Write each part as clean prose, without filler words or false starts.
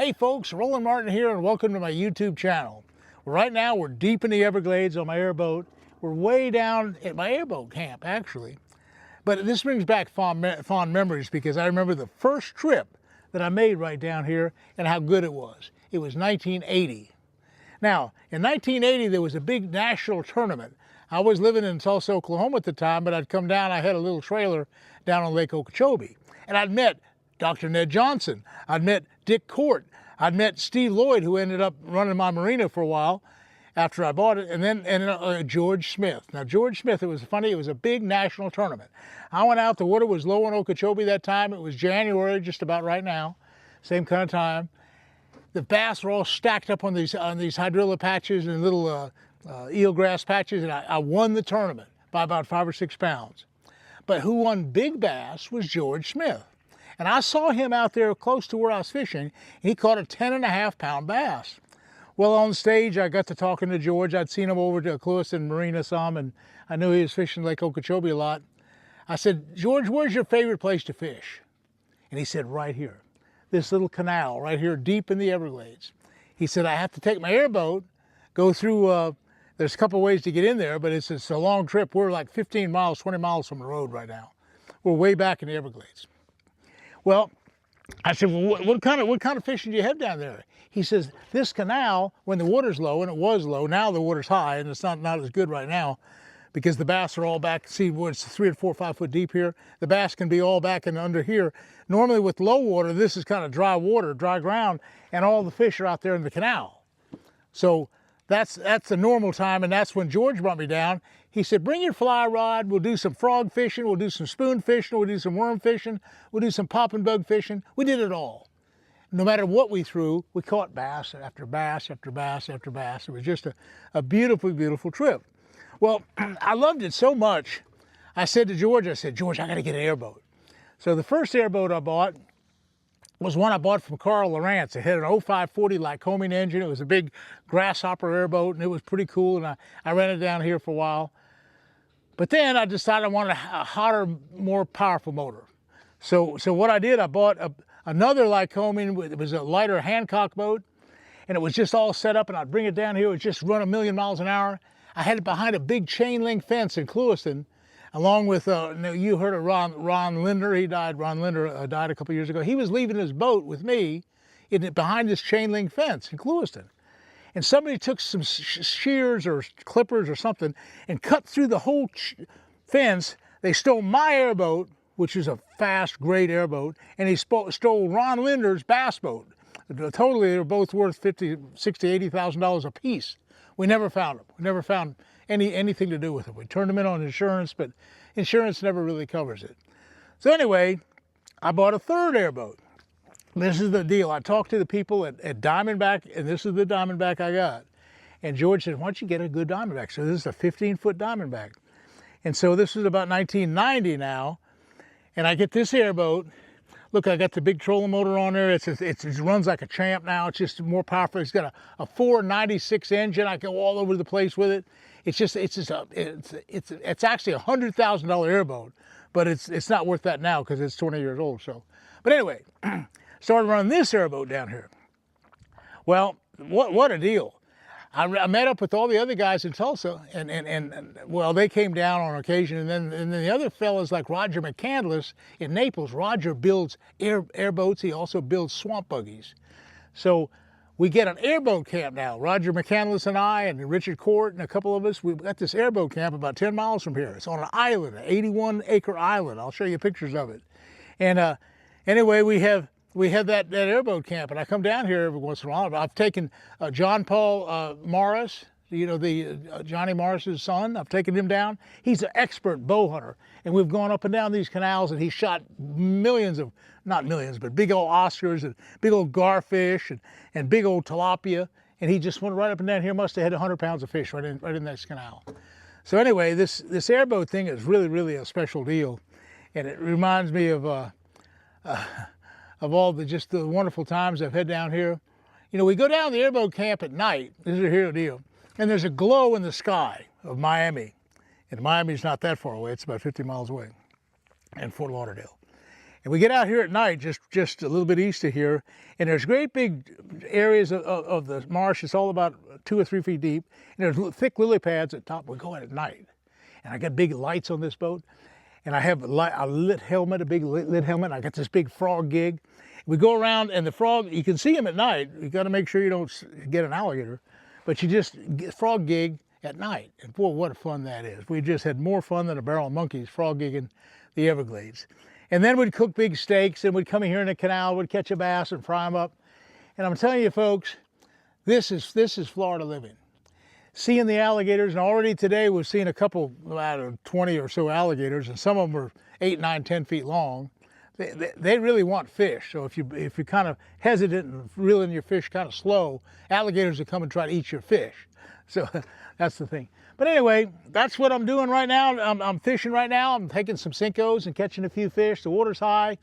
Hey folks, Roland Martin here and welcome to my YouTube channel. Right now we're deep in the Everglades on my airboat. We're way down at my airboat camp actually. But this brings back fond memories because I remember the first trip that I made right down here and how good it was. It was 1980. Now, in 1980 there was a big national tournament. I was living in Tulsa, Oklahoma at the time, but I'd come down, I had a little trailer down on Lake Okeechobee. And I'd met Dr. Ned Johnson. I'd met Dick Court. I'd met Steve Lloyd, who ended up running my marina for a while after I bought it, and then George Smith. Now, George Smith, it was funny, it was a big national tournament. I went out, the water was low in Okeechobee that time. It was January, just about right now, same kind of time. The bass were all stacked up on these hydrilla patches and little eelgrass patches, and I won the tournament by about 5 or 6 pounds. But who won big bass was George Smith. And I saw him out there close to where I was fishing, and he caught a 10.5-pound bass. Well, on stage, I got to talking to George. I'd seen him over to Clewiston Marina some, and I knew he was fishing Lake Okeechobee a lot. I said, George, where's your favorite place to fish? And he said, right here. This little canal right here deep in the Everglades. He said, I have to take my airboat, go through, there's a couple ways to get in there, but it's a long trip. We're like 15 miles, 20 miles from the road right now. We're way back in the Everglades. Well, I said, well, what kind of fishing do you have down there? He says, this canal, when the water's low, and it was low, now the water's high, and it's not as good right now, because the bass are all back, see where it's 3 or 4 or 5 foot deep here, the bass can be all back and under here. Normally with low water, this is kind of dry water, dry ground, and all the fish are out there in the canal. So that's the normal time, and that's when George brought me down. He said, bring your fly rod, we'll do some frog fishing, we'll do some spoon fishing, we'll do some worm fishing, we'll do some pop and bug fishing. We did it all. No matter what we threw, we caught bass after bass after bass after bass. It was just a beautiful, beautiful trip. Well, I loved it so much, I said to George, I gotta get an airboat. So the first airboat I bought was one I bought from Carl Lawrence. It had an 0540 Lycoming engine. It was a big grasshopper airboat, and it was pretty cool, and I ran it down here for a while. But then I decided I wanted a hotter, more powerful motor. So what I did, I bought another Lycoming. It was a lighter Hancock boat, and it was just all set up, and I'd bring it down here. It would just run 1,000,000 miles an hour. I had it behind a big chain link fence in Clewiston, along with, you heard of Ron Linder. He died. Ron Linder died a couple years ago. He was leaving his boat with me behind this chain link fence in Clewiston. And somebody took some shears or clippers or something and cut through the whole fence. They stole my airboat, which is a fast, great airboat, and he stole Ron Linder's bass boat. Totally, they were both worth $50,000, $60,000, $80,000 a piece. We never found them. We never found anything to do with them. We turned them in on insurance, but insurance never really covers it. So anyway, I bought a third airboat. This is the deal. I talked to the people at Diamondback, and this is the Diamondback I got. And George said, why don't you get a good Diamondback? So this is a 15-foot Diamondback. And so this is about 1990 now, and I get this airboat. Look, I got the big trolling motor on there. It runs like a champ now. It's just more powerful. It's got a 496 engine. I go all over the place with it. It's actually a $100,000 airboat, but it's not worth that now because it's 20 years old. So, but anyway, started running this airboat down here. Well, what a deal. I met up with all the other guys in Tulsa, and well, they came down on occasion, and then the other fellas like Roger McCandless in Naples. Roger builds airboats. He also builds swamp buggies. So we get an airboat camp now. Roger McCandless and I and Richard Court and a couple of us, we've got this airboat camp about 10 miles from here. It's on an island, an 81-acre island. I'll show you pictures of it. And anyway, we have that airboat camp, and I come down here every once in a while. I've taken John Paul Morris, Johnny Morris's son. I've taken him down. He's an expert bow hunter, and we've gone up and down these canals, and he's shot millions of, not millions, but big old Oscars and big old garfish and big old tilapia. And he just went right up and down here. Must have had 100 pounds of fish right in this canal. So anyway, this airboat thing is really, really a special deal, and it reminds me of all the wonderful times I've had down here. You know, we go down to the airboat camp at night. This is a hero deal. And there's a glow in the sky of Miami. And Miami's not that far away. It's about 50 miles away, and Fort Lauderdale. And we get out here at night, just a little bit east of here, and there's great big areas of the marsh. It's all about 2 or 3 feet deep, and there's thick lily pads at the top. We go out at night, and I got big lights on this boat, and I have a lit helmet, a big lit helmet. And I got this big frog gig. We go around, and the frog, you can see him at night. You got to make sure you don't get an alligator, but you just get frog gig at night. And boy, what fun that is. We just had more fun than a barrel of monkeys frog gigging the Everglades. And then we'd cook big steaks, and we'd come in here in the canal, we'd catch a bass and fry them up. And I'm telling you folks, this is Florida living. Seeing the alligators, and already today we've seen a couple, out of 20 or so alligators, and some of them are 8, 9, 10 feet long. They really want fish. So if you're kind of hesitant and reeling your fish kind of slow, alligators will come and try to eat your fish. So that's the thing. But anyway, that's what I'm doing right now. I'm fishing right now. I'm taking some Cincos and catching a few fish. The water's high.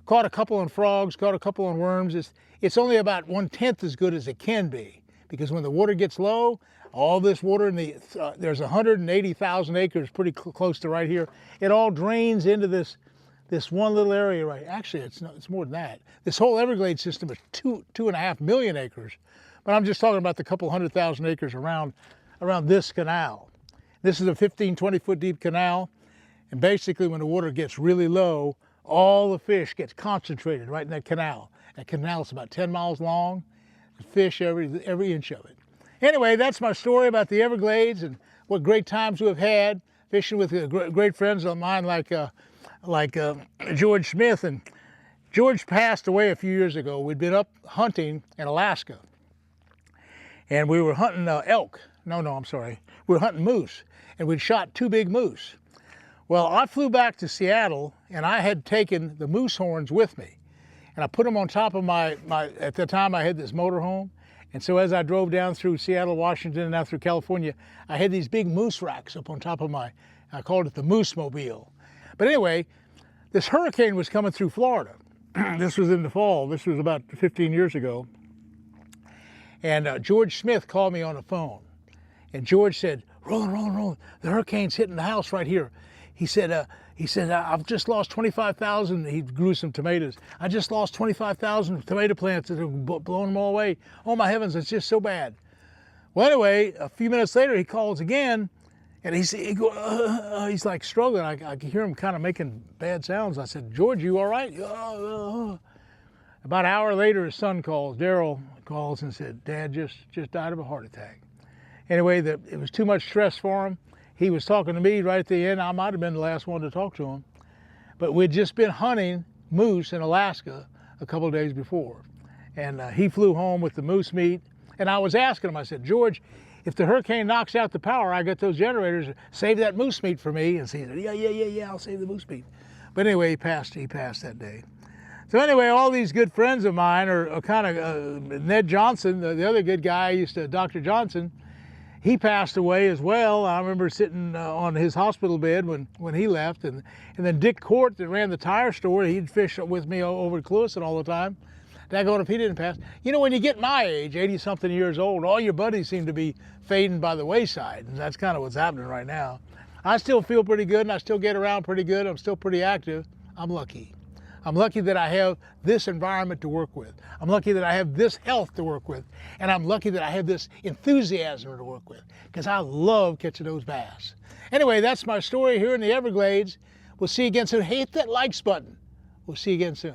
Caught a couple on frogs, caught a couple on worms. It's only about 1/10 as good as it can be, because when the water gets low, all this water in the, there's 180,000 acres pretty close to right here. It all drains into this one little area right. Actually, it's more than that. This whole Everglades system is 2.5 million acres. But I'm just talking about the couple 100,000 acres around this canal. This is a 15, 20 foot deep canal. And basically when the water gets really low, all the fish gets concentrated right in that canal. That canal is about 10 miles long. Fish every inch of it. Anyway, that's my story about the Everglades and what great times we've had fishing with great friends of mine like George Smith. And George passed away a few years ago. We'd been up hunting in Alaska. And we were hunting elk. No, I'm sorry. We were hunting moose, and we'd shot 2 big moose. Well, I flew back to Seattle, and I had taken the moose horns with me. And I put them on top of at the time I had this motorhome. And so as I drove down through Seattle, Washington, and out through California, I had these big moose racks up on top of I called it the Moose Mobile. But anyway, this hurricane was coming through Florida. This was in the fall. This was about 15 years ago. And George Smith called me on the phone. And George said, Roland, the hurricane's hitting the house right here. He said, I've just lost 25,000. He grew some tomatoes. I just lost 25,000 tomato plants that have blown them all away. Oh my heavens, it's just so bad. Well, anyway, a few minutes later, he calls again, and he's like struggling. I could hear him kind of making bad sounds. I said, George, you all right? About an hour later, his son calls, Daryl calls and said, Dad just died of a heart attack. Anyway, it was too much stress for him. He was talking to me right at the end. I might have been the last one to talk to him. But we'd just been hunting moose in Alaska a couple of days before. And he flew home with the moose meat. And I was asking him, I said, George, if the hurricane knocks out the power, I got those generators, save that moose meat for me. And so he said, yeah, I'll save the moose meat. But anyway, he passed that day. So anyway, all these good friends of mine are kind of, Ned Johnson, the other good guy, Dr. Johnson, he passed away as well. I remember sitting on his hospital bed when he left. And then Dick Court, that ran the tire store, he'd fish with me over at Clewiston all the time. Daggone if he didn't pass. You know, when you get my age, 80-something years old, all your buddies seem to be fading by the wayside. And that's kind of what's happening right now. I still feel pretty good, and I still get around pretty good. I'm still pretty active. I'm lucky. I'm lucky that I have this environment to work with. I'm lucky that I have this health to work with. And I'm lucky that I have this enthusiasm to work with, because I love catching those bass. Anyway, that's my story here in the Everglades. We'll see you again soon. Hit that likes button. We'll see you again soon.